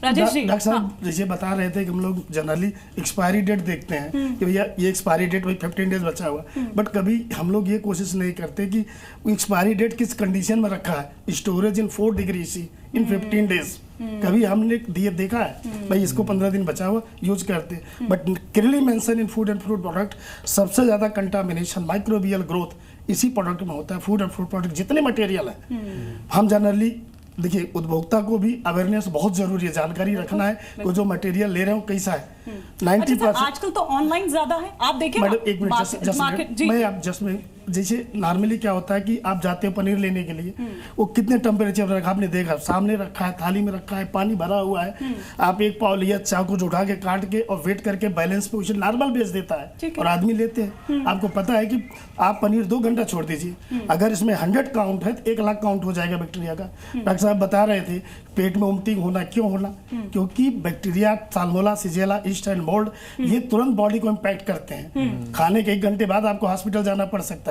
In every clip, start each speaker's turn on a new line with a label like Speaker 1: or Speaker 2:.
Speaker 1: Rajesh ji,
Speaker 2: doctor साहब जैसे बता रहे थे कि हम लोग जनरली एक्सपायरी डेट देखते हैं कि भैया ये एक्सपायरी डेट भाई 15 डेज बचा हुआ, बट कभी हम लोग ये कोशिश नहीं करते कि एक्सपायरी डेट किस कंडीशन में रखा है। Storage in 4 degree C in 15 days कभी हमने देखा है भाई इसको 15 दिन बचा हुआ यूज करते हैं। But clearly mention in food and fruit product सबसे ज्यादा कंटामिनेशन माइक्रोबियल ग्रोथ इसी प्रोडक्ट में होता है। फूड एंड फ्रूट प्रोडक्ट जितने मटेरियल है हम जनरली देखिए उपभोक्ता को भी अवेयरनेस बहुत जरूरी है, जानकारी रखना है कि जो मटेरियल ले रहे हो कैसा है। 90%
Speaker 1: आजकल तो ऑनलाइन ज्यादा है, आप देखें
Speaker 2: मैडम एक मिनट मैं आप जस्ट में जैसे नॉर्मली क्या होता है कि आप जाते हो पनीर लेने के लिए, वो कितने टेम्परेचर रखा आपने देखा, सामने रखा है, थाली में रखा है, पानी भरा हुआ है, आप एक पाव लिया चाकू उठा के काट के और वेट करके बैलेंस पे उसे नॉर्मल बेच देता है और आदमी लेते हैं। आपको पता है कि आप पनीर 2 घंटा छोड़ दीजिए, अगर इसमें 100 काउंट है तो 1 लाख काउंट हो जाएगा बैक्टीरिया का। डॉक्टर साहब बता रहे थे पेट में उल्टी होना क्यों होना, क्योंकि bacteria salmonella shigella yeast and mould ये तुरंत बॉडी को इम्पैक्ट करते हैं। खाने के 1 घंटे बाद आपको हॉस्पिटल जाना पड़ सकता है।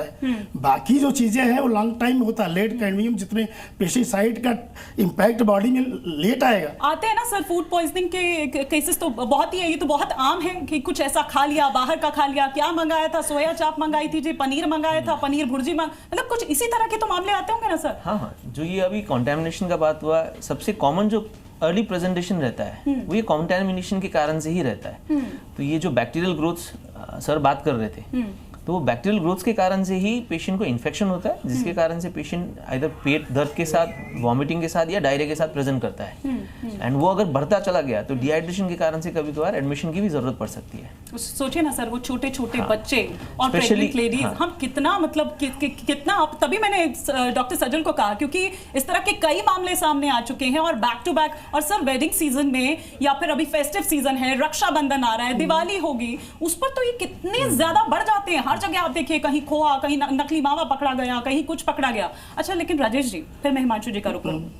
Speaker 2: बाकी जो चीजें हैं वो लॉन्ग टाइम में होता है, लेट कैडमियम जितने पेस्टिसाइड का इम्पैक्ट बॉडी में लेट आएगा।
Speaker 1: आते हैं ना सर फूड पॉइजनिंग के केसेस तो बहुत ही है, ये तो बहुत आम है कि कुछ ऐसा खा लिया, बाहर का खा लिया, क्या मंगाया था, सोया चाप मंगाई थी जी, पनीर मंगाया था, पनीर भुर्जी मतलब कुछ इसी तरह के तो मामले आते होंगे ना सर?
Speaker 3: हाँ, जो ये अभी कंटामिनेशन का बात हुआ, सबसे कॉमन जो अर्ली प्रेजेंटेशन रहता है वो ये कंटामिनेशन के कारण से ही रहता है। तो ये जो बैक्टीरियल ग्रोथ सर बात कर रहे थे, तो वो बैक्टीरियल ग्रोथ के कारण से ही पेशेंट को इन्फेक्शन होता है, जिसके कारण से पेशेंट आइदर पेट दर्द के साथ, वॉमिटिंग के साथ या डायरिया के साथ प्रेजेंट करता है। एंड वो अगर बढ़ता चला गया तो डिहाइड्रेशन के कारण से कभी कभार एडमिशन की भी जरूरत पड़ सकती है।
Speaker 1: सोचिए ना सर, वो छोटे छोटे बच्चे और प्रेग्नेंट लेडीज, हम कितना मतलब कितना, तभी मैंने डॉक्टर सजल को कहा क्योंकि इस तरह के कई मामले सामने आ चुके हैं और बैक टू बैक। और सर वेडिंग सीजन में या फिर अभी फेस्टिव सीजन है, रक्षाबंधन आ रहा है, दिवाली होगी, उस पर तो ये कितने ज्यादा बढ़ जाते हैं। हर जगह आप देखिए, कहीं खोआ, कहीं नकली मावा पकड़ा गया, कहीं कुछ पकड़ा गया। अच्छा, लेकिन राजेश जी, फिर मैं हिमांशु जी का रुख करूंगा।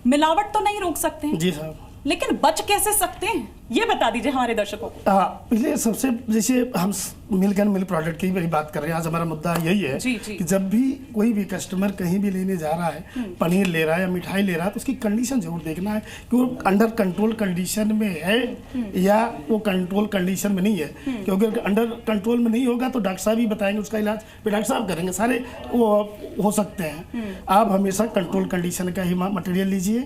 Speaker 1: मिलावट तो नहीं रोक सकते हैं
Speaker 2: जी साहब,
Speaker 1: लेकिन बच कैसे सकते हैं ये बता दीजिए हमारे दर्शकों को।
Speaker 2: पहले सबसे जैसे हम मिल्क एंड मिल्क प्रोडक्ट की भी बात कर रहे हैं, आज हमारा मुद्दा यही है कि जब भी कोई भी कस्टमर कहीं भी लेने जा रहा है, पनीर ले रहा है या मिठाई ले रहा है, तो उसकी कंडीशन जरूर देखना है कि वो अंडर कंट्रोल कंडीशन में है या वो कंट्रोल कंडीशन में नहीं है। क्योंकि अंडर कंट्रोल में नहीं होगा तो डॉक्टर साहब ही बताएंगे उसका इलाज, फिर डॉक्टर साहब करेंगे, सारे वो हो सकते हैं। आप हमेशा कंट्रोल कंडीशन का ही मटेरियल लीजिए,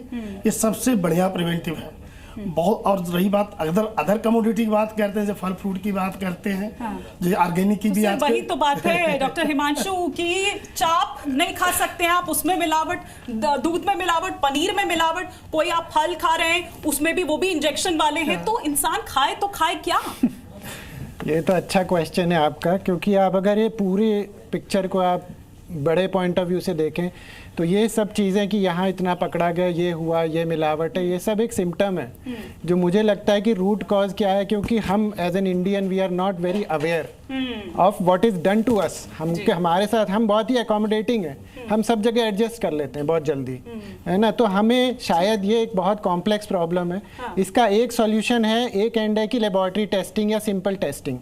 Speaker 2: ये सबसे बढ़िया प्रिवेंटिव है बहुत। और रही बात अदर कमोडिटी की बात करते हैं, जैसे फल फ्रूट की बात करते हैं, जो ऑर्गेनिक की भी आज
Speaker 1: वही तो बात है डॉक्टर हिमांशु की, चाप नहीं खा सकते हैं आप, उसमें मिलावट, दूध में मिलावट, पनीर में मिलावट, कोई आप फल खा रहे हैं उसमें भी वो भी इंजेक्शन वाले हैं, तो इंसान खाए तो खाए क्या?
Speaker 4: ये तो अच्छा क्वेश्चन है आपका, क्योंकि आप अगर ये पूरी पिक्चर को आप बड़े पॉइंट ऑफ व्यू से देखें तो ये सब चीज़ें कि यहाँ इतना पकड़ा गया, ये हुआ, ये मिलावट है, ये सब एक सिम्टम है। जो मुझे लगता है कि रूट कॉज क्या है, क्योंकि हम as an Indian we are not very aware of what is done to us. हमारे साथ हम बहुत ही अकोमोडेटिंग हैं, हम सब जगह एडजस्ट कर लेते हैं बहुत जल्दी, है ना। तो हमें शायद ये एक बहुत कॉम्प्लेक्स प्रॉब्लम है। इसका एक सॉल्यूशन है, एक एंड है कि लेबोरेटरी टेस्टिंग या सिंपल टेस्टिंग,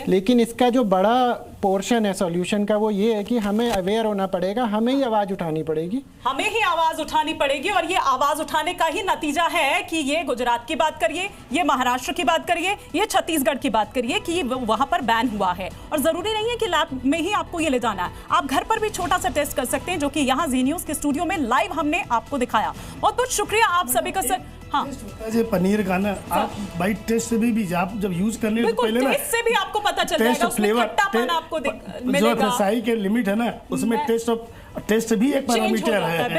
Speaker 4: लेकिन इसका जो बड़ा पोर्शन है सॉल्यूशन का वो ये है कि हमें अवेयर होना पड़ेगा, हमें ही आवाज़ उठानी पड़ेगी,
Speaker 1: हमें ही आवाज उठानी पड़ेगी। और ये आवाज उठाने का ही नतीजा है कि ये गुजरात की बात करिए, ये महाराष्ट्र की बात करिए, ये छत्तीसगढ़ की बात करिए कि वहां पर बैन हुआ है। और जरूरी नहीं है कि लैब में ही आपको ये ले जाना है, आप घर पर भी छोटा सा टेस्ट कर सकते हैं, जो कि यहाँ जी न्यूज के स्टूडियो में लाइव हमने आपको दिखाया। बहुत बहुत शुक्रिया आप सभी का सर। हाँ,
Speaker 2: पनीर का ना आप भाई टेस्ट से भी आप जब यूज करने से पहले ना
Speaker 1: टेस्ट से भी आपको पता चल जाएगा, उसमें खट्टापन आपको मिलेगा।
Speaker 2: जो फ्रेशाई के लिमिट है ना, उसमें टेस्ट भी एक पैरामीटर है।